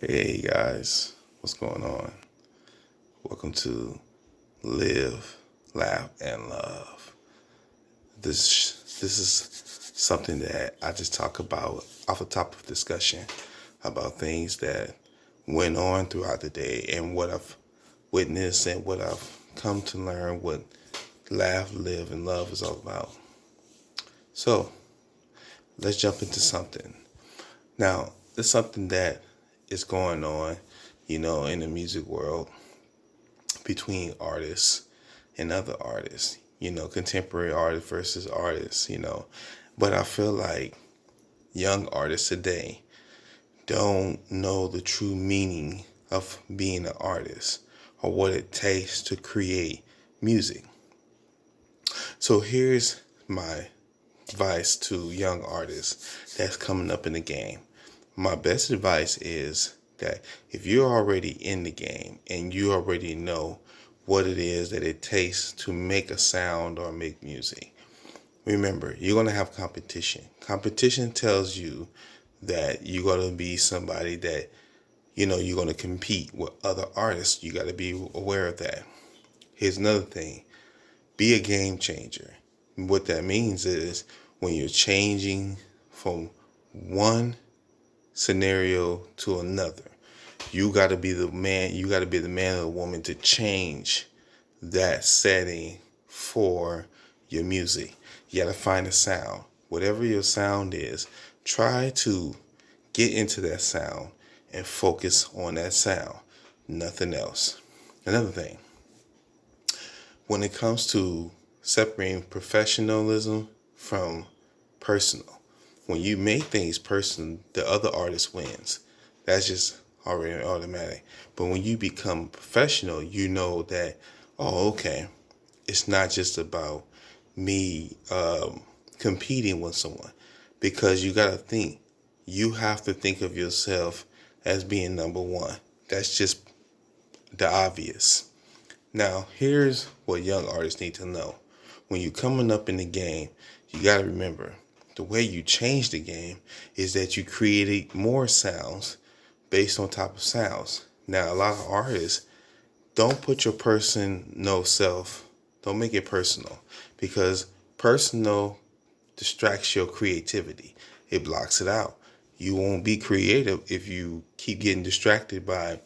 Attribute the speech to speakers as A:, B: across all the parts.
A: Hey guys, what's going on? Welcome to Live, Laugh, and Love. This is something that I just talk about off the top of discussion about things that went on throughout the day and what I've witnessed and what I've come to learn what laugh, live, and love is all about. So let's jump into something. Now, there's something that is going on, in the music world between artists and other artists, contemporary artists versus artists, But I feel like young artists today don't know the true meaning of being an artist or what it takes to create music. So here's my advice to young artists that's coming up in the game. My best advice is that if you're already in the game and you already know what it is that it takes to make a sound or make music, remember, you're going to have competition. Competition tells you that you're going to be somebody that, you're going to compete with other artists. You got to be aware of that. Here's another thing. Be a game changer. What that means is when you're changing from one scenario to another, you got to be the man. You got to be the man or the woman to change that setting for your music. You got to find a sound. Whatever your sound is, try to get into that sound and focus on that sound. Nothing else. Another thing, when it comes to separating professionalism from personal, when you make things personal, the other artist wins. That's just already automatic. But when you become professional, you know that, oh, okay, it's not just about me competing with someone, because you have to think of yourself as being number one. That's just the obvious. Now, here's what young artists need to know. When you're coming up in the game, you got to remember the way you change the game is that you created more sounds based on top of sounds. Now, a lot of artists don't put your personal self, don't make it personal, because personal distracts your creativity. It blocks it out. You won't be creative if you keep getting distracted by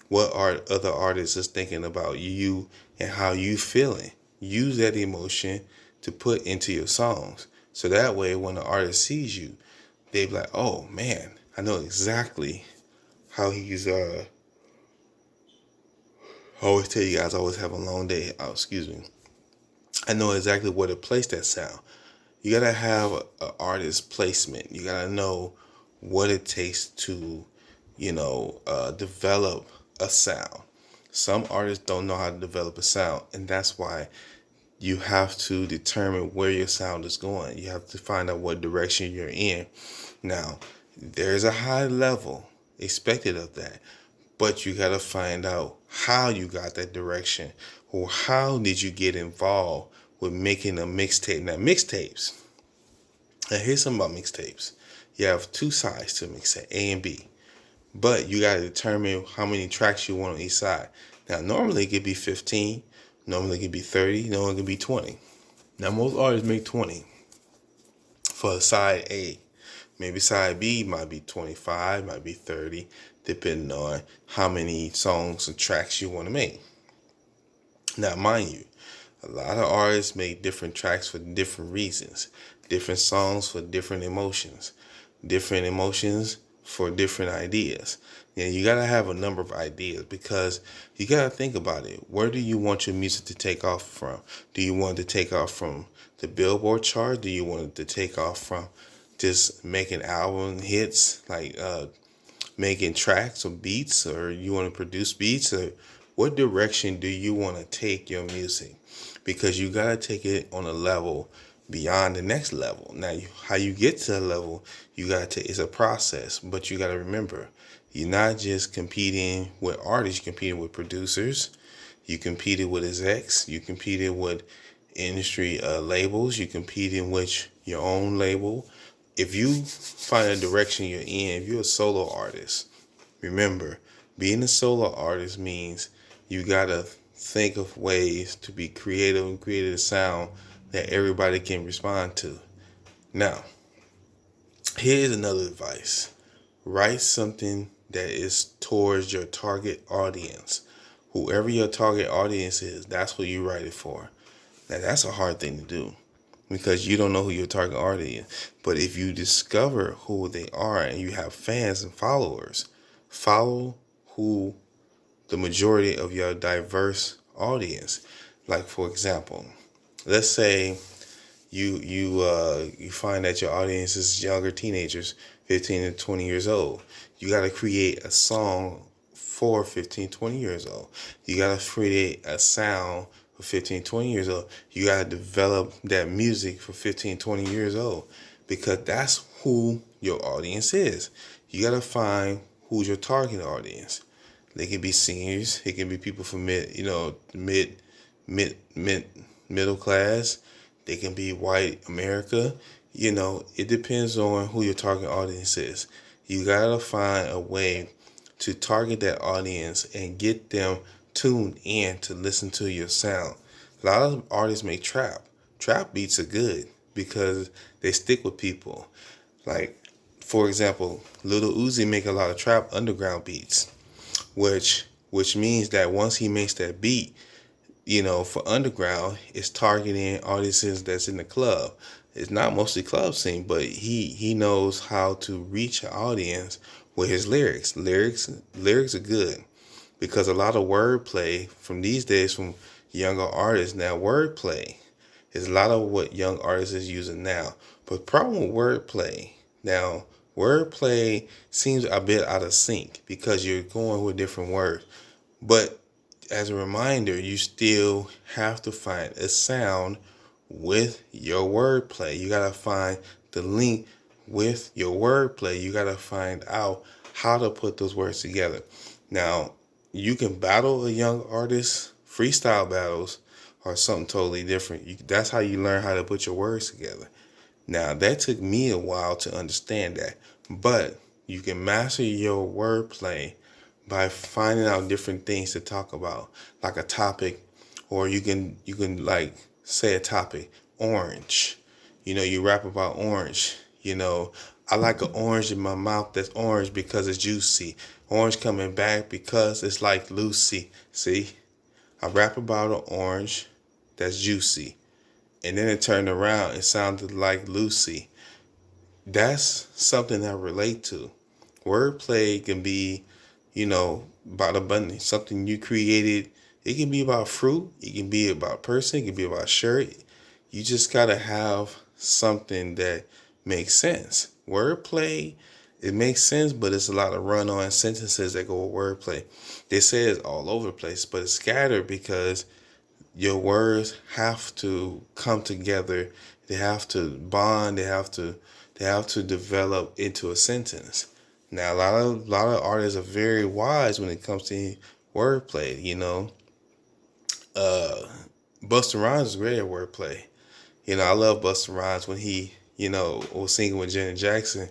A: what other artists is thinking about you and how you feeling. Use that emotion to put into your songs. So that way when the artist sees you, they be like, oh man, I know exactly how he's I always tell you guys I always have a long day. Oh, excuse me. I know exactly where to place that sound. You gotta have an artist placement. You gotta know what it takes to, develop a sound. Some artists don't know how to develop a sound, and that's why you have to determine where your sound is going. You have to find out what direction you're in. Now, there's a high level expected of that, but you got to find out how you got that direction, or how did you get involved with making a mixtape. Now, mixtapes. Now, here's something about mixtapes. You have two sides to a mixtape, A and B. But you got to determine how many tracks you want on each side. Now, normally it could be 15. Normally it could be 30. Normally it could be 20. Now, most artists make 20 for side A. Maybe side B might be 25, might be 30, depending on how many songs and tracks you want to make. Now, mind you, a lot of artists make different tracks for different reasons, different songs for different emotions for different ideas. And you got to have a number of ideas, because you got to think about it. Where do you want your music to take off from? Do you want it to take off from the Billboard chart? Do you want it to take off from just making album hits, like making tracks or beats, or you want to produce beats? Or what direction do you want to take your music? Because you got to take it on a level beyond the next level. Now, how you get to that level, it's a process, but you got to remember, you're not just competing with artists, you're competing with producers, you competed with execs, you competed with industry labels, you competing with your own label. If you find a direction you're in, if you're a solo artist, Remember, being a solo artist means you gotta think of ways to be creative and create a sound that everybody can respond to. Now, here's another advice. Write something that is towards your target audience. Whoever your target audience is, that's what you write it for. Now, that's a hard thing to do because you don't know who your target audience is. But if you discover who they are and you have fans and followers, follow who the majority of your diverse audience. Like, for example, let's say you find that your audience is younger teenagers, 15 to 20 years old. You got to create a song for 15, 20 years old. You got to create a sound for 15, 20 years old. You got to develop that music for 15, 20 years old because that's who your audience is. You got to find who's your target audience. They can be seniors. It can be people from middle class. They can be white America. It depends on who your target audience is. You gotta find a way to target that audience and get them tuned in to listen to your sound. A lot of artists make trap. Trap beats are good because they stick with people. Like, for example, Lil Uzi make a lot of trap underground beats, which means that once he makes that beat, for underground, it's targeting audiences that's in the club. It's not mostly club scene, but he knows how to reach an audience with his lyrics. Lyrics are good because a lot of wordplay from these days from younger artists now. Wordplay is a lot of what young artists is using now. But the problem with wordplay now, wordplay seems a bit out of sync because you're going with different words. But as a reminder, you still have to find a sound with your wordplay. You gotta find the link with your wordplay. You gotta find out how to put those words together. Now, you can battle a young artist. Freestyle battles are something totally different. That's how you learn how to put your words together. Now, that took me a while to understand that, but you can master your wordplay by finding out different things to talk about, like a topic, or you can like say a topic, orange. You rap about orange. I like an orange in my mouth that's orange because it's juicy. Orange coming back because it's like Lucy. See, I rap about an orange that's juicy, and then it turned around. It sounded like Lucy. That's something I relate to. Wordplay can be about abundance, something you created. It can be about fruit. It can be about person. It can be about shirt. You just gotta have something that makes sense. Wordplay, it makes sense, but it's a lot of run-on sentences that go with wordplay. They say it's all over the place, but it's scattered because your words have to come together. They have to bond. They have to develop into a sentence. Now, a lot of artists are very wise when it comes to wordplay. Busta Rhymes is great at wordplay. I love Busta Rhymes when he, was singing with Janet Jackson.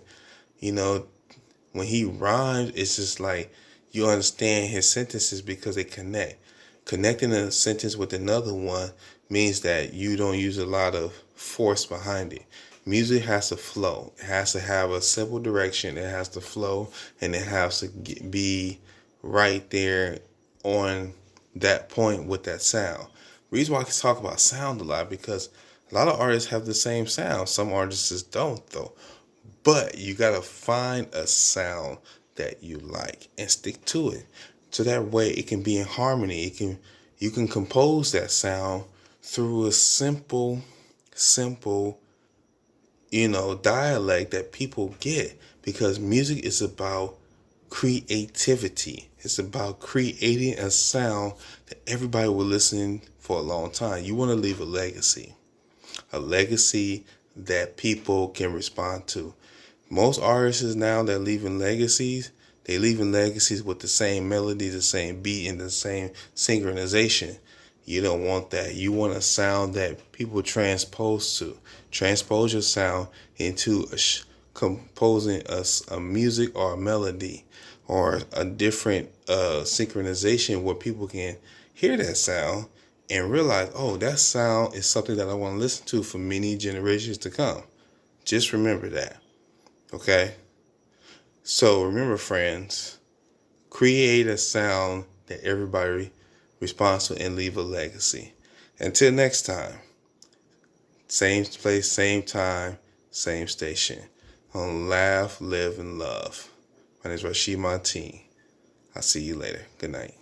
A: When he rhymes, it's just like you understand his sentences because they connect. Connecting a sentence with another one means that you don't use a lot of force behind it. Music has to flow. It has to have a simple direction. It has to flow, and it has to be right there on that point with that sound. Reason why I can talk about sound a lot because a lot of artists have the same sound. Some artists just don't though. But you gotta find a sound that you like and stick to it. So that way it can be in harmony. You can compose that sound through a simple dialect that people get because music is about creativity. It's about creating a sound that everybody will listen for a long time. You want to leave a legacy that people can respond to. Most artists now that leaving legacies, they leaving legacies with the same melody, the same beat, and the same synchronization. You don't want that. You want a sound that people transpose to. Transpose your sound into composing a music or a melody. or a different synchronization where people can hear that sound and realize, oh, that sound is something that I want to listen to for many generations to come. Just remember that. Okay? So remember, friends, create a sound that everybody responds to and leave a legacy. Until next time, same place, same time, same station. On Laugh, Live, and Love. My name is Rashid Montine. I'll see you later. Good night.